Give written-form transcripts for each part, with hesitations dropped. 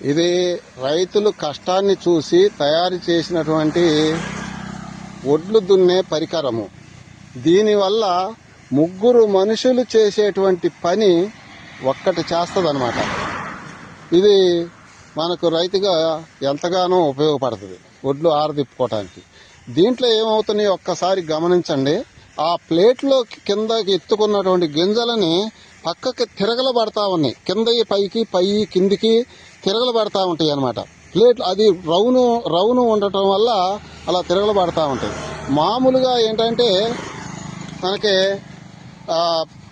ఇది రైతులు కష్టాన్ని చూసి తయారు చేసినటువంటి ఒడ్లు దున్నే పరికరము. దీనివల్ల ముగ్గురు మనుషులు చేసేటువంటి పని ఒక్కటి చేస్తుందన్నమాట. ఇది మనకు రైతుగా ఎంతగానో ఉపయోగపడుతుంది ఒడ్లు ఆరదిప్పుకోవటానికి. దీంట్లో ఏమవుతున్నాయి ఒక్కసారి గమనించండి. ఆ ప్లేట్లో కిందకి ఎత్తుకున్నటువంటి గింజలని పక్కకి తిరగలబడతా ఉన్నాయి. కింద పైకి పై కిందికి తిరగలబడతా ఉంటాయి అన్నమాట. ప్లేట్లు అది రౌను ఉండటం వల్ల అలా తిరగలబడతా ఉంటాయి. మామూలుగా ఏంటంటే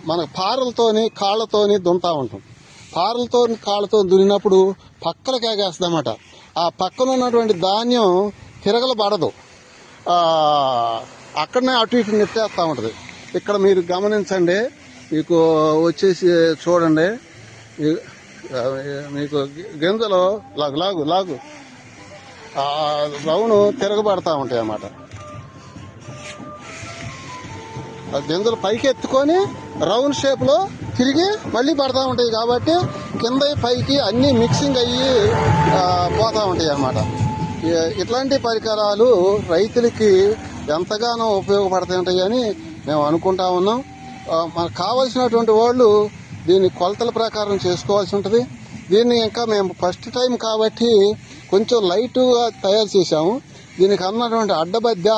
మనకు పారలతోని కాళ్ళతోని దున్నుతా ఉంటాం. పారలతో కాళ్ళతో దున్నినప్పుడు పక్కలకి ఎగేస్తుందన్నమాట. ఆ పక్కన ఉన్నటువంటి ధాన్యం తిరగలబడదు, అక్కడనే అటు ఇటు నెట్టేస్తూ ఉంటుంది. ఇక్కడ మీరు గమనించండి, మీకు వచ్చేసి చూడండి, మీకు గింజలు లాగు రౌను తిరగబడతా ఉంటాయి అన్నమాట. ఆ గింజలు పైకి ఎత్తుకొని రౌండ్ షేప్ లో తిరిగి మళ్ళీ పడతా ఉంటాయి. కాబట్టి కింద పైకి అన్ని మిక్సింగ్ అయ్యి పోతా ఉంటాయి అన్నమాట. ఇట్లాంటి పరికరాలు రైతులకి ఎంతగానో ఉపయోగపడతాయి ఉంటాయని మేము అనుకుంటా ఉన్నాం. మనకు కావాల్సినటువంటి వాళ్ళు దీన్ని కొలతల ప్రకారం చేసుకోవాల్సి ఉంటుంది. దీన్ని ఇంకా మేము ఫస్ట్ టైం కాబట్టి కొంచెం లైట్గా తయారు చేశాము. దీనికి అన్నటువంటి అడ్డబద్ద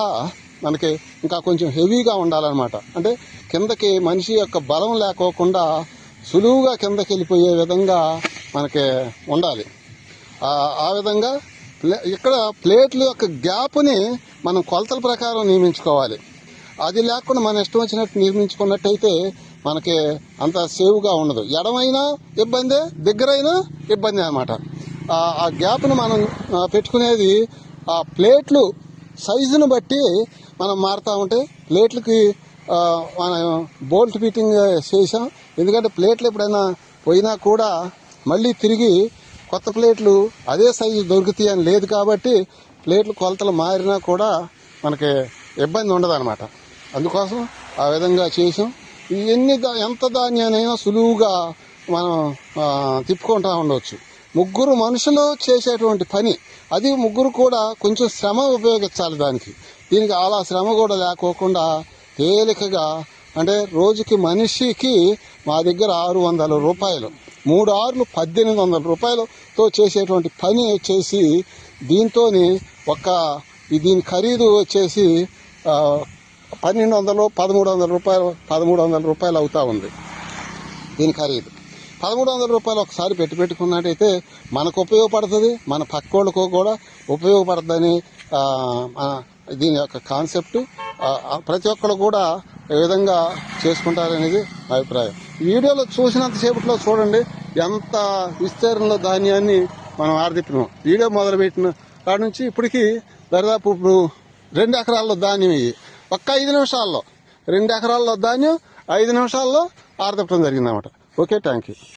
మనకి ఇంకా కొంచెం హెవీగా ఉండాలన్నమాట. అంటే కిందకి మనిషి యొక్క బలం లేకోకుండా సులువుగా కిందకి వెళ్ళిపోయే విధంగా మనకి ఉండాలి. ఆ విధంగా ఇక్కడ ప్లేట్ల యొక్క గ్యాప్ని మనం కొలతల ప్రకారం నియమించుకోవాలి. అది లేకుండా మన ఇష్టం వచ్చినట్టు నిర్మించుకున్నట్టయితే మనకి అంత సేవ్గా ఉండదు. ఎడమైనా ఇబ్బందే, దగ్గరైనా ఇబ్బంది అన్నమాట. ఆ గ్యాప్ను మనం పెట్టుకునేది ఆ ప్లేట్లు సైజును బట్టి మనం మారుతూ ఉంటే ప్లేట్లకి మనం బోల్ట్ ఫిట్టింగ్ చేసాం. ఎందుకంటే ప్లేట్లు ఎప్పుడైనా పోయినా కూడా మళ్ళీ తిరిగి కొత్త ప్లేట్లు అదే సైజు దొరుకుతాయి అని లేదు. కాబట్టి ప్లేట్లు కొలతలు మారినా కూడా మనకి ఇబ్బంది ఉండదు అనమాట. అందుకోసం ఆ విధంగా చేసాం. ఎంత ధాన్యానైనా సులువుగా మనం తిప్పుకుంటూ ఉండవచ్చు. ముగ్గురు మనుషులు చేసేటువంటి పని, అది ముగ్గురు కూడా కొంచెం శ్రమ ఉపయోగించాలి దీనికి అలా శ్రమ కూడా లేకోకుండా తేలికగా, అంటే రోజుకి మనిషికి మా దగ్గర 600 రూపాయలు, 3 ఆరులు 1800 రూపాయలతో చేసేటువంటి పని వచ్చేసి దీంతో దీని ఖరీదు వచ్చేసి 1200 1300 రూపాయలు అవుతా ఉంది. దీని ఖరీదు 1300 రూపాయలు ఒకసారి పెట్టుకున్నట్టయితే మనకు ఉపయోగపడుతుంది, మన పక్కోళ్ళకు కూడా ఉపయోగపడుతుందని దీని యొక్క కాన్సెప్ట్. ప్రతి ఒక్కరు కూడా ఏ విధంగా చేసుకుంటారనేది నా అభిప్రాయం. వీడియోలో చూసినంతసేపట్లో చూడండి ఎంత విస్తీర్ణంలో ధాన్యాన్ని మనం ఆరదిప్పినాం. వీడియో మొదలుపెట్టిన కాడ నుంచి ఇప్పటికీ దాదాపు 2 ఎకరాల్లో ధాన్యం ఇవి ఒక్క 5 నిమిషాల్లో 2 ఎకరాల్లో ధాన్యం 5 నిమిషాల్లో ఆరదిప్పడం జరిగిందన్నమాట. Okay, thank you.